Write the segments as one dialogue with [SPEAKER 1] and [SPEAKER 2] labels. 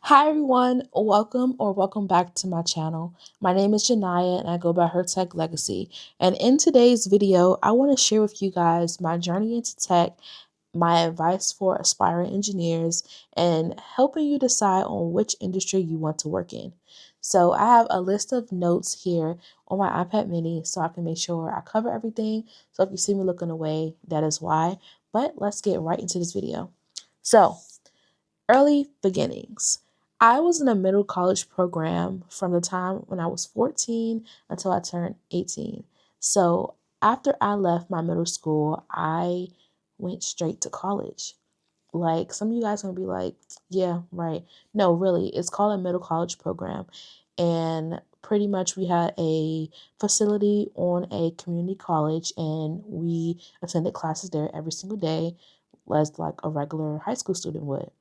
[SPEAKER 1] Hi everyone, welcome back to my channel. My name is Janaya and I go by Her Tech Legacy. And in today's video, I want to share with you guys my journey into tech, my advice for aspiring engineers, and helping you decide on which industry you want to work in. So I have a list of notes here on my iPad mini so I can make sure I cover everything. So if you see me looking away, that is why. But let's get right into this video. So early beginnings. I was in a middle college program from the time when I was 14 until I turned 18. So after I left my middle school, I went straight to college. Like some of you guys are gonna be like, yeah, right. No, really, it's called a middle college program. And pretty much we had a facility on a community college and we attended classes there every single day as like a regular high school student would.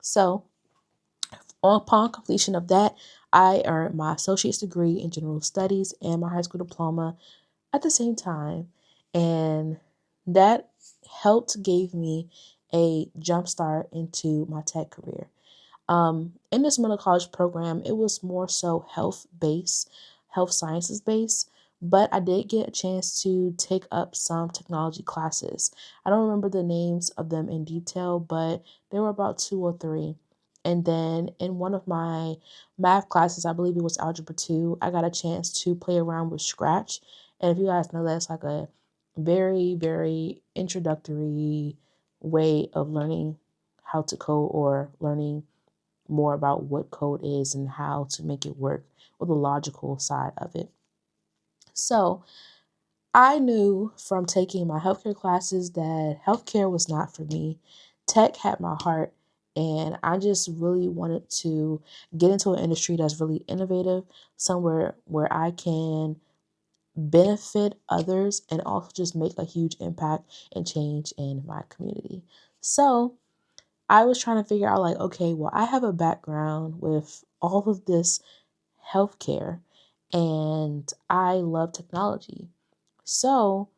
[SPEAKER 1] So upon completion of that, I earned my associate's degree in general studies and my high school diploma at the same time. And that helped gave me a jump start into my tech career. In this middle college program, it was more so health sciences based, but I did get a chance to take up some technology classes. I don't remember the names of them in detail, but there were about two or three. And then in one of my math classes, I believe it was Algebra 2, I got a chance to play around with Scratch. And if you guys know, that's like a very, very introductory way of learning how to code or learning more about what code is and how to make it work or the logical side of it. So I knew from taking my healthcare classes that healthcare was not for me. Tech had my heart, and I just really wanted to get into an industry that's really innovative, somewhere where I can benefit others and also just make a huge impact and change in my community. So I was trying to figure out, like, okay, well, I have a background with all of this healthcare and I love technology. So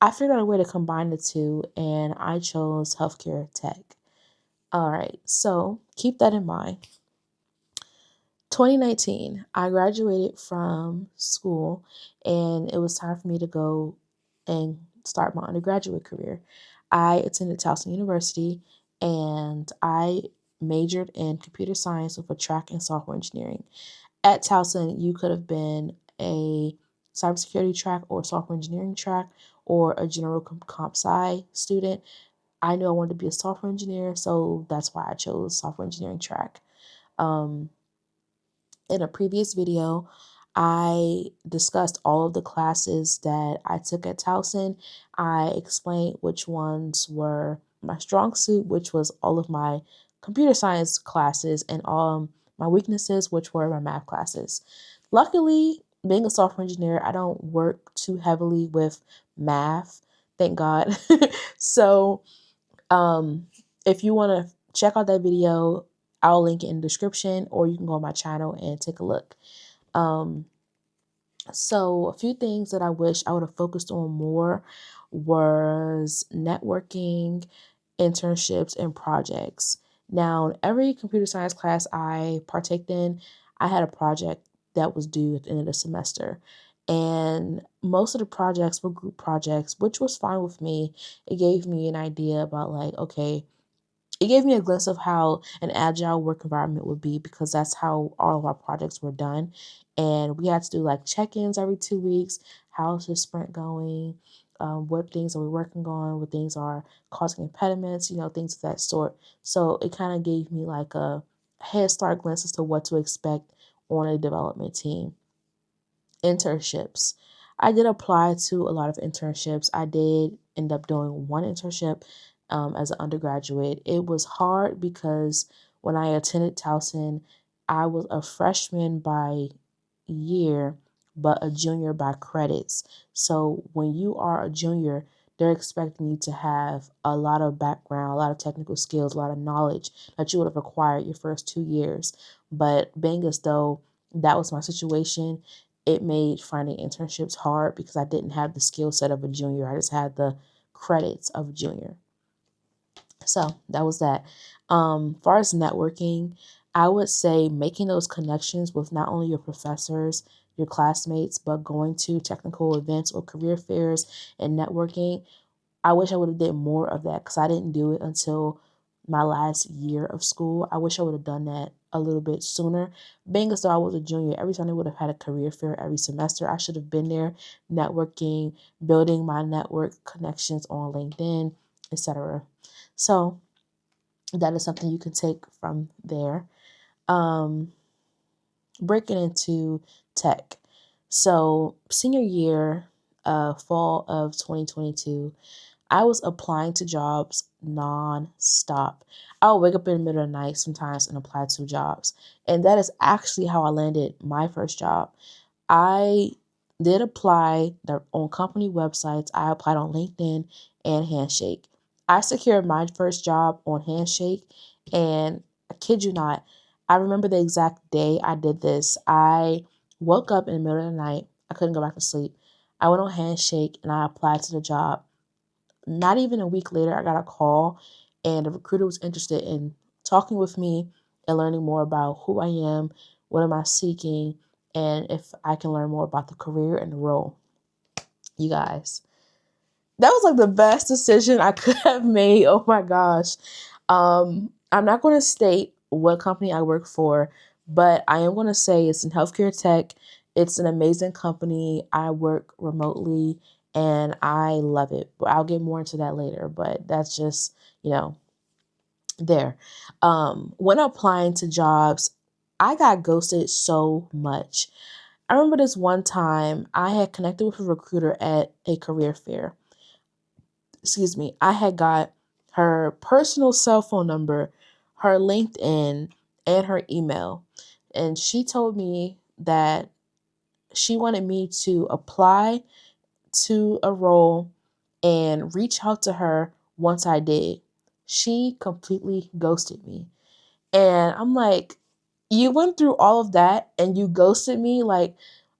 [SPEAKER 1] I figured out a way to combine the two and I chose healthcare tech. All right, so keep that in mind. 2019, I graduated from school and it was time for me to go and start my undergraduate career. I attended Towson University and I majored in computer science with a track in software engineering. At Towson, you could have been a cybersecurity track or software engineering track or a general comp sci student. I knew I wanted to be a software engineer, so that's why I chose software engineering track. Um, in a previous video, I discussed all of the classes that I took at Towson. I explained which ones were my strong suit, which was all of my computer science classes, and all my weaknesses, which were my math classes. Luckily, being a software engineer, I don't work too heavily with math, thank God. So um, if you want to check out that video, I'll link it in the description, or you can go on my channel and take a look. Um, so a few things that I wish I would have focused on more was networking, internships, and projects. Now, in every computer science class I partaked in, I had a project that was due at the end of the semester. And most of the projects were group projects, which was fine with me. It gave me an idea about, like, okay, it gave me a glimpse of how an agile work environment would be because that's how all of our projects were done. And we had to do like check-ins every 2 weeks. How's the sprint going? What things are we working on? What things are causing impediments? Things of that sort. So it kind of gave me like a head start glimpse as to what to expect on a development team. Internships. I did apply to a lot of internships. I did end up doing one internship as an undergraduate. It was hard because when I attended Towson, I was a freshman by year, but a junior by credits. So when you are a junior, they're expecting you to have a lot of background, a lot of technical skills, a lot of knowledge that you would have acquired your first 2 years. But being as though that was my situation, it made finding internships hard because I didn't have the skill set of a junior. I just had the credits of a junior. So that was that. Far as networking, I would say making those connections with not only your professors, your classmates, but going to technical events or career fairs and networking. I wish I would have did more of that because I didn't do it until my last year of school. I wish I would have done that a little bit sooner. Being as though I was a junior, every time they would have had a career fair every semester, I should have been there networking, building my network connections on LinkedIn, etc. So that is something you can take from there. Um, Breaking into tech. So senior year, fall of 2022, I was applying to jobs non-stop. I would wake up in the middle of the night sometimes and apply to jobs. And that is actually how I landed my first job. I did apply on company websites. I applied on LinkedIn and Handshake. I secured my first job on Handshake, and I kid you not, I remember the exact day I did this. I woke up in the middle of the night. I couldn't go back to sleep. I went on Handshake and I applied to the job. Not even a week later, I got a call, and the recruiter was interested in talking with me and learning more about who I am, what am I seeking, and if I can learn more about the career and the role. You guys, that was like the best decision I could have made. Oh my gosh. I'm not going to state what company I work for, but I am going to say it's in healthcare tech. It's an amazing company. I work remotely and I love it. But I'll get more into that later, but that's just, there. When applying to jobs, I got ghosted so much. I remember this one time I had connected with a recruiter at a career fair. Excuse me. I had got her personal cell phone number, her LinkedIn, and her email. And she told me that she wanted me to apply to a role and reach out to her once I did. She completely ghosted me. And I'm like, you went through all of that and you ghosted me? Like,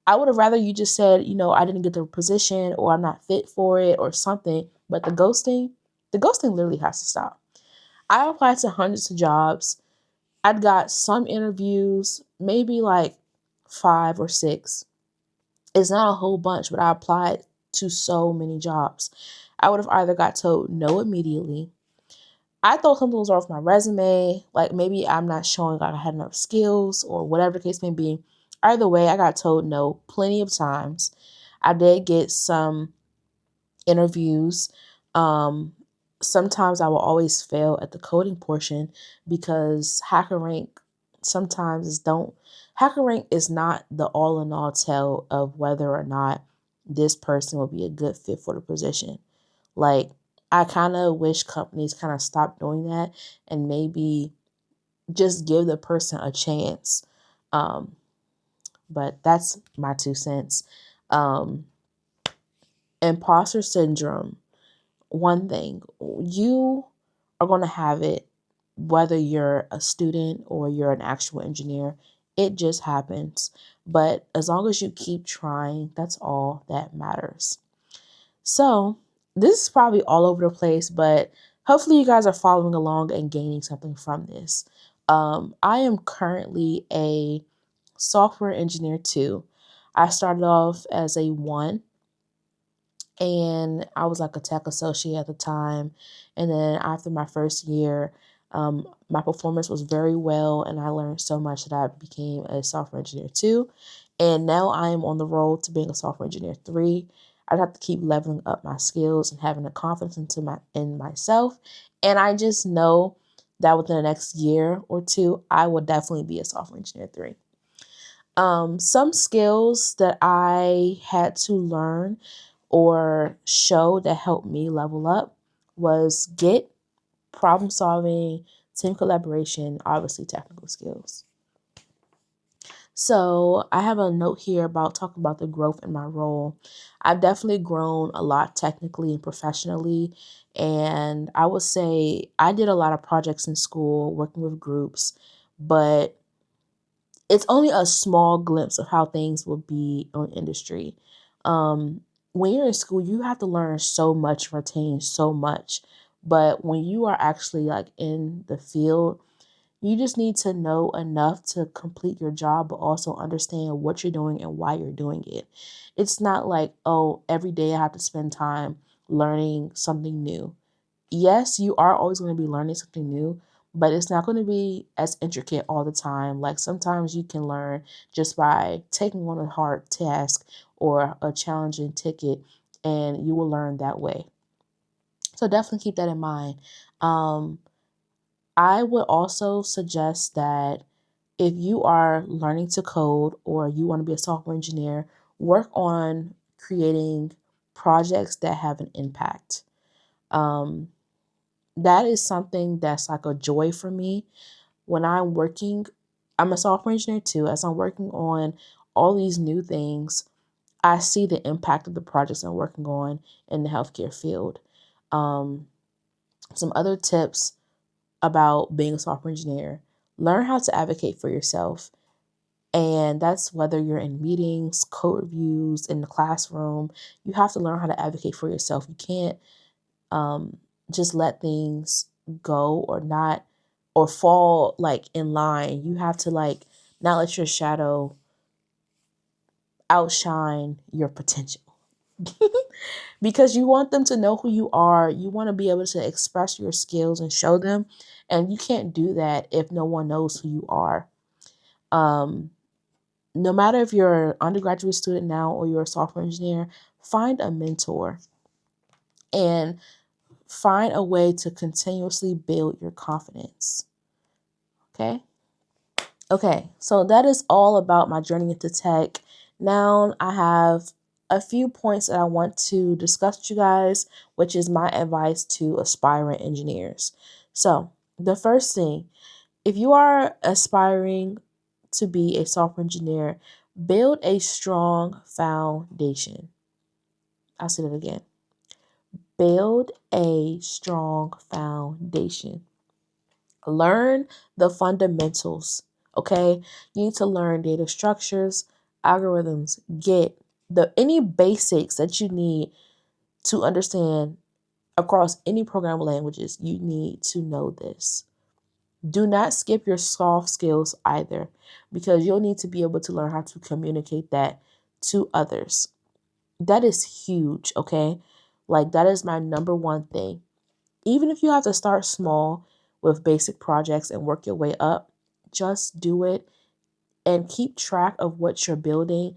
[SPEAKER 1] I would have rather you just said, I didn't get the position or I'm not fit for it or something. But the ghosting literally has to stop. I applied to hundreds of jobs. I'd got some interviews, maybe like 5 or 6. It's not a whole bunch, but I applied to so many jobs. I would have either got told no immediately. I thought something was wrong with my resume, like maybe I'm not showing like I had enough skills or whatever the case may be. Either way, I got told no plenty of times. I did get some interviews. Um, Sometimes I will always fail at the coding portion because HackerRank is not the all in all tell of whether or not this person will be a good fit for the position. Like, I kind of wish companies kind of stop doing that and maybe just give the person a chance. Um, but that's my 2 cents. Um, Imposter syndrome. One thing, you are going to have it whether you're a student or you're an actual engineer. It just happens. But as long as you keep trying, that's all that matters. So, this is probably all over the place, but hopefully you guys are following along and gaining something from this. I am currently a software engineer too. I started off as a 1 and I was like a tech associate at the time. And then after my first year, my performance was very well, and I learned so much that I became a software engineer 2. And now I am on the road to being a software engineer 3. I'd have to keep leveling up my skills and having a confidence in myself. And I just know that within the next year or 2, I will definitely be a software engineer 3. Some skills that I had to learn or show that helped me level up was Git, problem solving, team collaboration, obviously technical skills. So I have a note here about talking about the growth in my role. I've definitely grown a lot technically and professionally. And I would say I did a lot of projects in school, working with groups, but it's only a small glimpse of how things will be on industry. Um, when you're in school, you have to learn so much, retain so much. But when you are actually like in the field, You just need to know enough to complete your job, but also understand what you're doing and why you're doing it. It's not like, oh, every day I have to spend time learning something new. Yes, you are always going to be learning something new, but it's not going to be as intricate all the time. Like sometimes you can learn just by taking on a hard task or a challenging ticket, and you will learn that way. So definitely keep that in mind. Um, I would also suggest that if you are learning to code or you want to be a software engineer, work on creating projects that have an impact. Um, that is something that's like a joy for me when I'm working. I'm a software engineer too. As I'm working on all these new things, I see the impact of the projects I'm working on in the healthcare field. Um, some other tips about being a software engineer: learn how to advocate for yourself. And that's whether you're in meetings, code reviews, in the classroom. You have to learn how to advocate for yourself. You can't um, just let things go or not, or fall like in line. You have to like not let your shadow outshine your potential. Because you want them to know who you are. You want to be able to express your skills and show them. And you can't do that if no one knows who you are. Um, no matter if you're an undergraduate student now or you're a software engineer, find a mentor and find a way to continuously build your confidence. Okay. Okay. So that is all about my journey into tech. Now I have a few points that I want to discuss with you guys, which is my advice to aspiring engineers. So the first thing, if you are aspiring to be a software engineer, build a strong foundation. I'll say that again. Build a strong foundation. Learn the fundamentals, okay? You need to learn data structures, algorithms, Git, any basics that you need to understand across any programming languages. You need to know this. Do not skip your soft skills either, because you'll need to be able to learn how to communicate that to others. That is huge, okay? Like, that is my number one thing. Even if you have to start small with basic projects and work your way up, just do it and keep track of what you're building,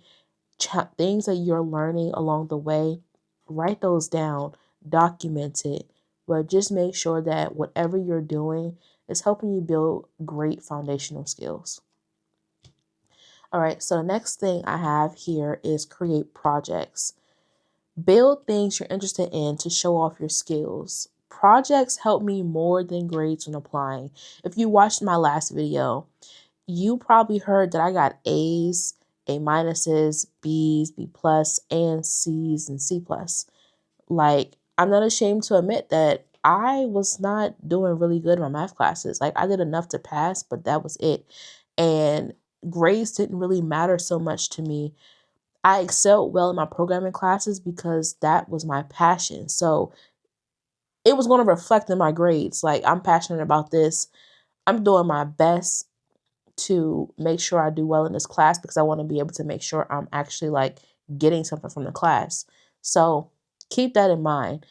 [SPEAKER 1] things that you're learning along the way. Write those down, document it, but just make sure that whatever you're doing is helping you build great foundational skills. All right, so the next thing I have here is create projects. Build things you're interested in to show off your skills. Projects help me more than grades when applying. If you watched my last video, you probably heard that I got A's, A minuses, B's, B plus, and C's and C plus. Like, I'm not ashamed to admit that I was not doing really good in my math classes. Like, I did enough to pass, but that was it. And grades didn't really matter so much to me. I excelled well in my programming classes because that was my passion. So it was going to reflect in my grades. Like, I'm passionate about this. I'm doing my best to make sure I do well in this class because I want to be able to make sure I'm actually like getting something from the class. So keep that in mind.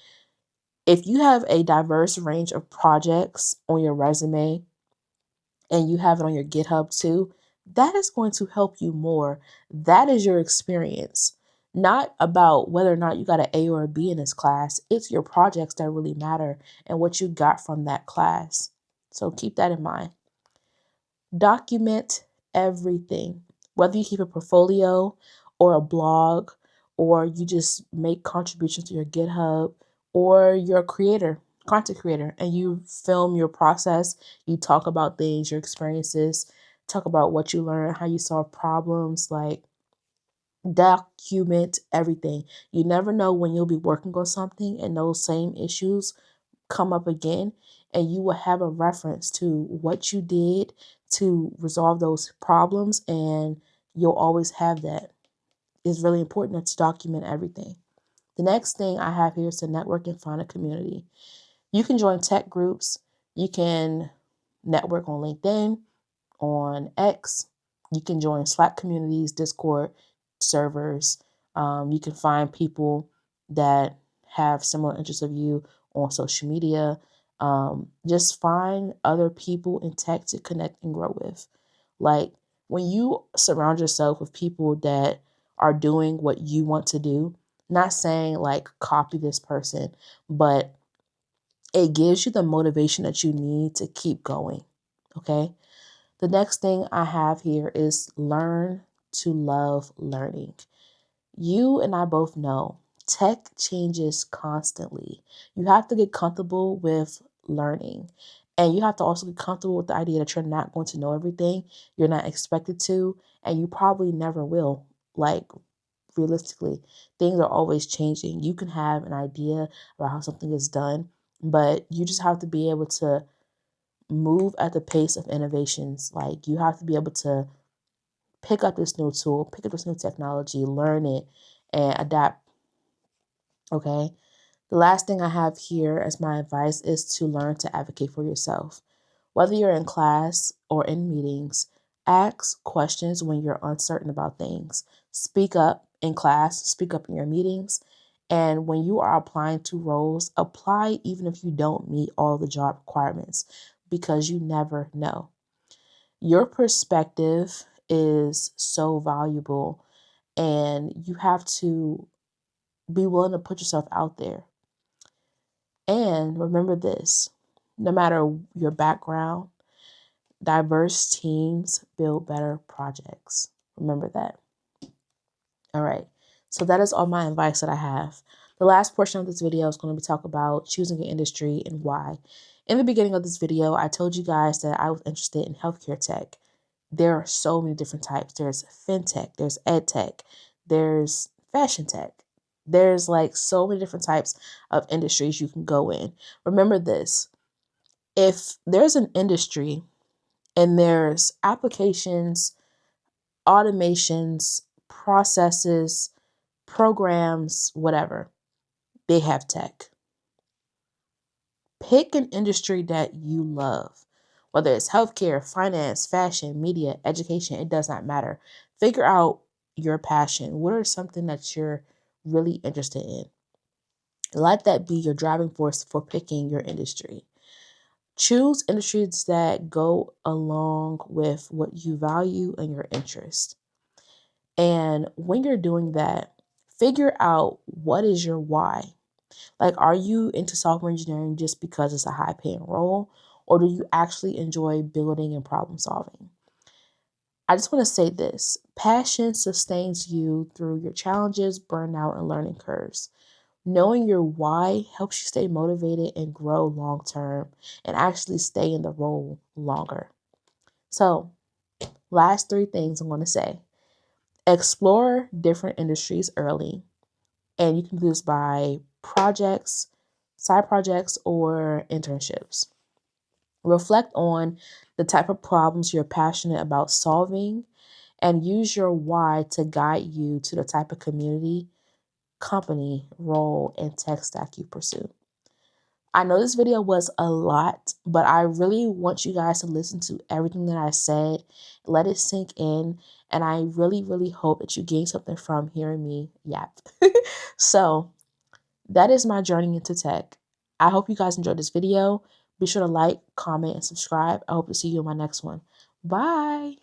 [SPEAKER 1] If you have a diverse range of projects on your resume and you have it on your GitHub too, that is going to help you more. That is your experience. Not about whether or not you got an A or a B in this class. It's your projects that really matter and what you got from that class. So keep that in mind. Document everything, whether you keep a portfolio or a blog, or you just make contributions to your GitHub, or you're a creator, content creator, and you film your process. You talk about things, your experiences, talk about what you learned, how you solve problems, like document everything. You never know when you'll be working on something and those same issues come up again, and you will have a reference to what you did to resolve those problems, and you'll always have that. It's really important to document everything. The next thing I have here is to network and find a community. You can join tech groups. You can network on LinkedIn, on X. You can join Slack communities, Discord servers. You can find people that have similar interests of you on social media. Just find other people in tech to connect and grow with. Like when you surround yourself with people that are doing what you want to do, not saying like copy this person, but it gives you the motivation that you need to keep going. Okay. The next thing I have here is learn to love learning. You and I both know tech changes constantly. You have to get comfortable with learning. And you have to also get comfortable with the idea that you're not going to know everything. You're not expected to, and you probably never will. Like, realistically, things are always changing. You can have an idea about how something is done, but you just have to be able to move at the pace of innovations. Like, you have to be able to pick up this new tool, pick up this new technology, learn it, and adapt. Okay. The last thing I have here as my advice is to learn to advocate for yourself. Whether you're in class or in meetings, ask questions when you're uncertain about things. Speak up in class, speak up in your meetings. And when you are applying to roles, apply even if you don't meet all the job requirements because you never know. Your perspective is so valuable, and you have to be willing to put yourself out there. And remember this, no matter your background, diverse teams build better projects. Remember that. All right. So that is all my advice that I have. The last portion of this video is going to be talk about choosing an industry and why. In the beginning of this video, I told you guys that I was interested in healthcare tech. There are so many different types. There's fintech, there's ed tech, there's fashion tech. There's like so many different types of industries you can go in. Remember this, if there's an industry and there's applications, automations, processes, programs, whatever, they have tech. Pick an industry that you love, whether it's healthcare, finance, fashion, media, education, it does not matter. Figure out your passion. What are something that you're really interested in? Let that be your driving force for picking your industry. Choose industries that go along with what you value and your interest. And when you're doing that, figure out what is your why. Like, are you into software engineering just because it's a high paying role? Or do you actually enjoy building and problem solving? I just want to say this, passion sustains you through your challenges, burnout, and learning curves. Knowing your why helps you stay motivated and grow long term and actually stay in the role longer. So, last three things I'm going to say. Explore different industries early, and you can do this by projects, side projects, or internships. Reflect on the type of problems you're passionate about solving and use your why to guide you to the type of community, company, role, and tech stack you pursue. I know this video was a lot, but I really want you guys to listen to everything that I said, let it sink in, and I really, really hope that you gain something from hearing me yap. So that is my journey into tech. I hope you guys enjoyed this video. Be sure to like, comment, and subscribe. I hope to see you in my next one. Bye.